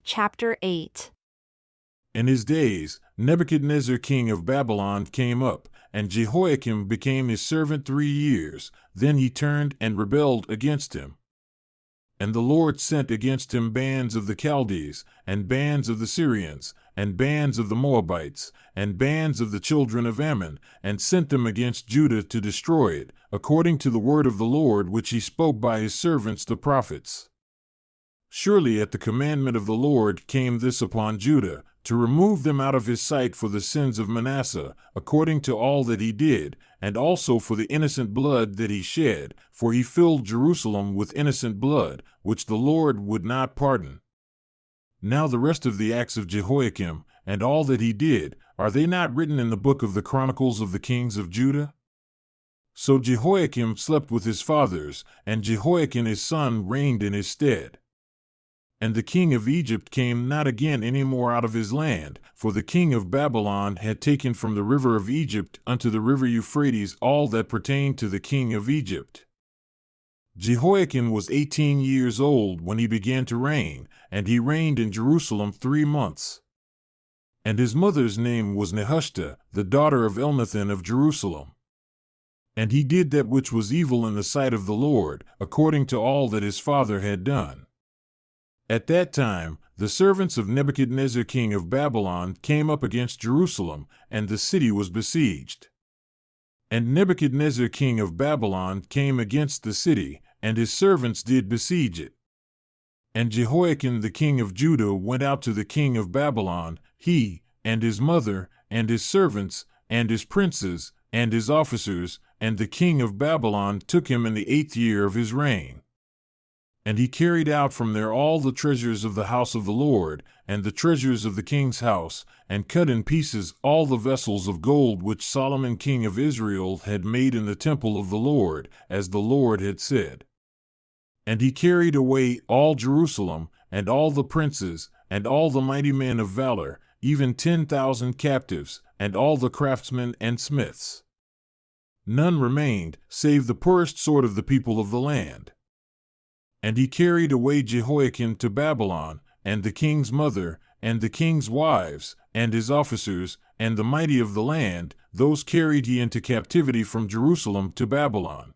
Chapter 8. In his days, Nebuchadnezzar king of Babylon came up, and Jehoiakim became his servant 3 years. Then he turned and rebelled against him. And the Lord sent against him bands of the Chaldees, and bands of the Syrians, and bands of the Moabites, and bands of the children of Ammon, and sent them against Judah to destroy it, according to the word of the Lord which he spoke by his servants the prophets. Surely at the commandment of the Lord came this upon Judah, to remove them out of his sight for the sins of Manasseh, according to all that he did, and also for the innocent blood that he shed, for he filled Jerusalem with innocent blood, which the Lord would not pardon. Now the rest of the acts of Jehoiakim, and all that he did, are they not written in the book of the Chronicles of the kings of Judah? So Jehoiakim slept with his fathers, and Jehoiakim his son reigned in his stead. And the king of Egypt came not again any more out of his land, for the king of Babylon had taken from the river of Egypt unto the river Euphrates all that pertained to the king of Egypt. Jehoiakim was 18 years old when he began to reign, and he reigned in Jerusalem 3 months. And his mother's name was Nehushta, the daughter of Elnathan of Jerusalem. And he did that which was evil in the sight of the Lord, according to all that his father had done. At that time, the servants of Nebuchadnezzar king of Babylon came up against Jerusalem, and the city was besieged. And Nebuchadnezzar king of Babylon came against the city, and his servants did besiege it. And Jehoiakim the king of Judah went out to the king of Babylon, he, and his mother, and his servants, and his princes, and his officers, and the king of Babylon took him in the 8th year of his reign. And he carried out from there all the treasures of the house of the Lord, and the treasures of the king's house, and cut in pieces all the vessels of gold which Solomon king of Israel had made in the temple of the Lord, as the Lord had said. And he carried away all Jerusalem, and all the princes, and all the mighty men of valor, even 10,000 captives, and all the craftsmen and smiths. None remained, save the poorest sort of the people of the land. And he carried away Jehoiakim to Babylon, and the king's mother, and the king's wives, and his officers, and the mighty of the land, those carried he into captivity from Jerusalem to Babylon.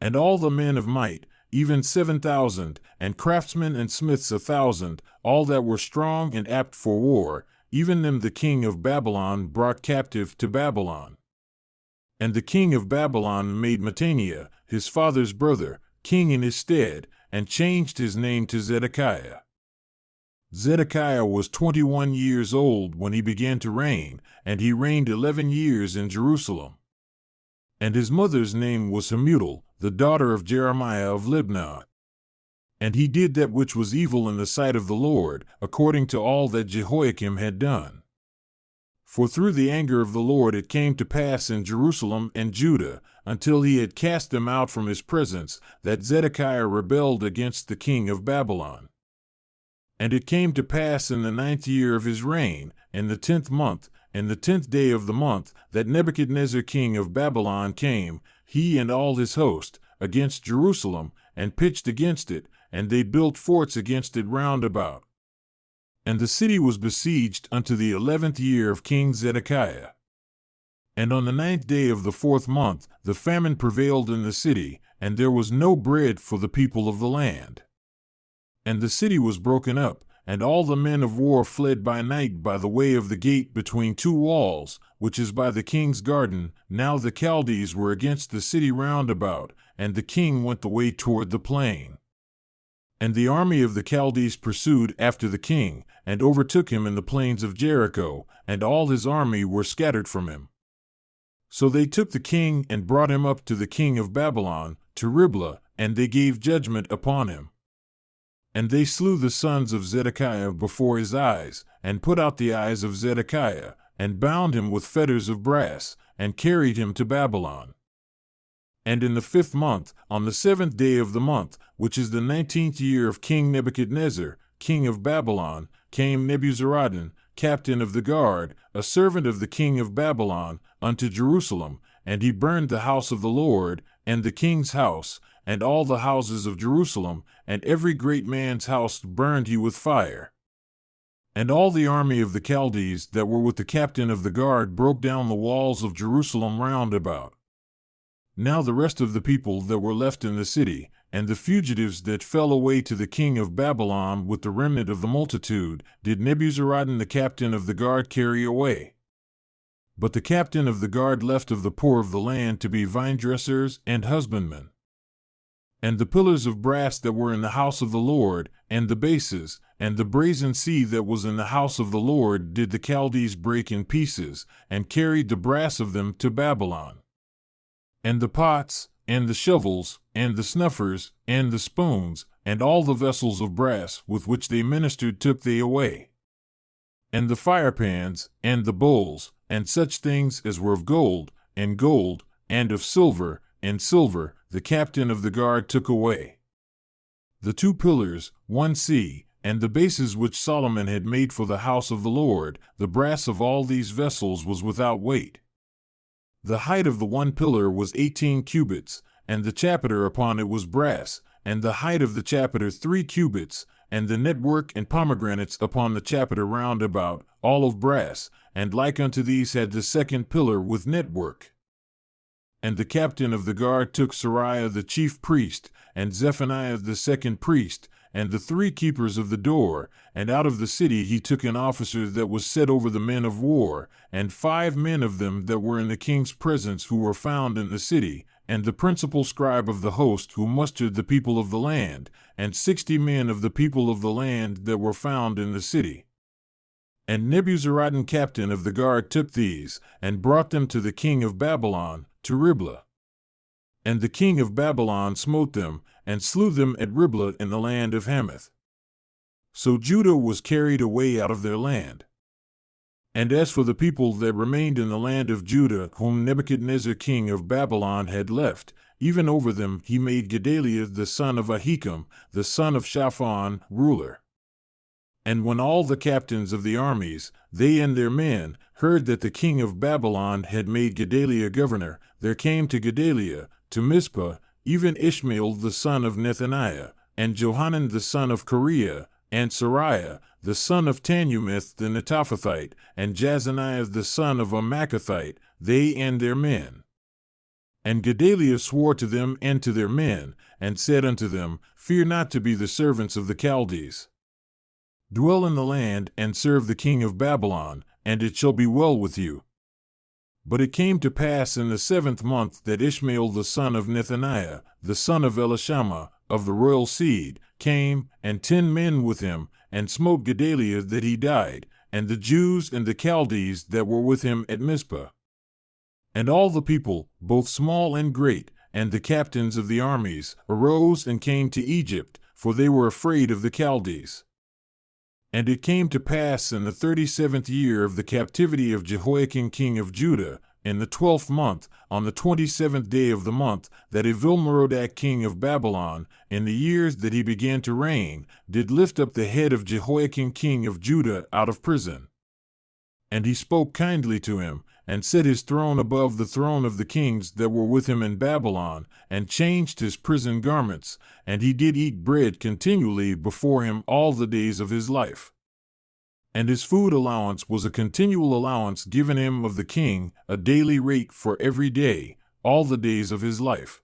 And all the men of might, even 7,000, and craftsmen and smiths 1,000, all that were strong and apt for war, even them the king of Babylon brought captive to Babylon. And the king of Babylon made Mattaniah, his father's brother, king in his stead, and changed his name to Zedekiah. Zedekiah was 21 years old when he began to reign, and he reigned 11 years in Jerusalem. And his mother's name was Hamutal, the daughter of Jeremiah of Libnah. And he did that which was evil in the sight of the Lord, according to all that Jehoiakim had done. For through the anger of the Lord it came to pass in Jerusalem and Judah, until he had cast them out from his presence, that Zedekiah rebelled against the king of Babylon. And it came to pass in the 9th year of his reign, in the 10th month, in the 10th day of the month, that Nebuchadnezzar king of Babylon came, he and all his host, against Jerusalem, and pitched against it, and they built forts against it round about. And the city was besieged unto the 11th year of King Zedekiah. And on the 9th day of the 4th month, the famine prevailed in the city, and there was no bread for the people of the land. And the city was broken up, and all the men of war fled by night by the way of the gate between 2 walls, which is by the king's garden. Now the Chaldees were against the city round about, and the king went the way toward the plain. And the army of the Chaldees pursued after the king, and overtook him in the plains of Jericho, and all his army were scattered from him. So they took the king and brought him up to the king of Babylon, to Riblah, and they gave judgment upon him. And they slew the sons of Zedekiah before his eyes, and put out the eyes of Zedekiah, and bound him with fetters of brass, and carried him to Babylon. And in the 5th month, on the 7th day of the month, which is the 19th year of King Nebuchadnezzar, king of Babylon, came Nebuzaradan, captain of the guard, a servant of the king of Babylon, unto Jerusalem, and he burned the house of the Lord, and the king's house, and all the houses of Jerusalem, and every great man's house burned he with fire. And all the army of the Chaldees that were with the captain of the guard broke down the walls of Jerusalem round about. Now the rest of the people that were left in the city, and the fugitives that fell away to the king of Babylon with the remnant of the multitude, did Nebuzaradan the captain of the guard carry away. But the captain of the guard left of the poor of the land to be vine-dressers and husbandmen. And the pillars of brass that were in the house of the Lord, and the bases, and the brazen sea that was in the house of the Lord did the Chaldees break in pieces, and carried the brass of them to Babylon. And the pots, and the shovels, and the snuffers, and the spoons, and all the vessels of brass with which they ministered took they away. And the firepans, and the bowls, and such things as were of gold, and of silver, the captain of the guard took away. The 2 pillars, 1 sea, and the bases which Solomon had made for the house of the Lord, the brass of all these vessels was without weight. The height of the 1 pillar was 18 cubits, and the chapiter upon it was brass, and the height of the chapiter 3 cubits, and the network and pomegranates upon the chapiter round about, all of brass, and like unto these had the 2nd pillar with network. And the captain of the guard took Seraiah the chief priest, and Zephaniah the 2nd priest, and the 3 keepers of the door, and out of the city he took an officer that was set over the men of war, and 5 men of them that were in the king's presence who were found in the city, and the principal scribe of the host who mustered the people of the land, and 60 men of the people of the land that were found in the city. And Nebuzaradan captain of the guard took these, and brought them to the king of Babylon, to Riblah. And the king of Babylon smote them, and slew them at Riblah in the land of Hamath. So Judah was carried away out of their land. And as for the people that remained in the land of Judah, whom Nebuchadnezzar king of Babylon had left, even over them he made Gedaliah the son of Ahikam, the son of Shaphan, ruler. And when all the captains of the armies, they and their men, heard that the king of Babylon had made Gedaliah governor, there came to Gedaliah, to Mizpah, even Ishmael the son of Nethaniah, and Johanan the son of Kareah, and Seraiah the son of Tanumeth the Netophathite, and Jazaniah the son of a Maacathite, they and their men. And Gedaliah swore to them and to their men, and said unto them, Fear not to be the servants of the Chaldees. Dwell in the land, and serve the king of Babylon, and it shall be well with you. But it came to pass in the 7th month that Ishmael the son of Nethaniah, the son of Elishama, of the royal seed, came, and 10 men with him, and smote Gedaliah that he died, and the Jews and the Chaldees that were with him at Mizpah. And all the people, both small and great, and the captains of the armies, arose and came to Egypt, for they were afraid of the Chaldees. And it came to pass in the 37th year of the captivity of Jehoiakim king of Judah, in the 12th month, on the 27th day of the month, that Evil-Merodach king of Babylon, in the years that he began to reign, did lift up the head of Jehoiakim king of Judah out of prison. And he spoke kindly to him, and set his throne above the throne of the kings that were with him in Babylon, and changed his prison garments, and he did eat bread continually before him all the days of his life. And his food allowance was a continual allowance given him of the king, a daily rate for every day, all the days of his life.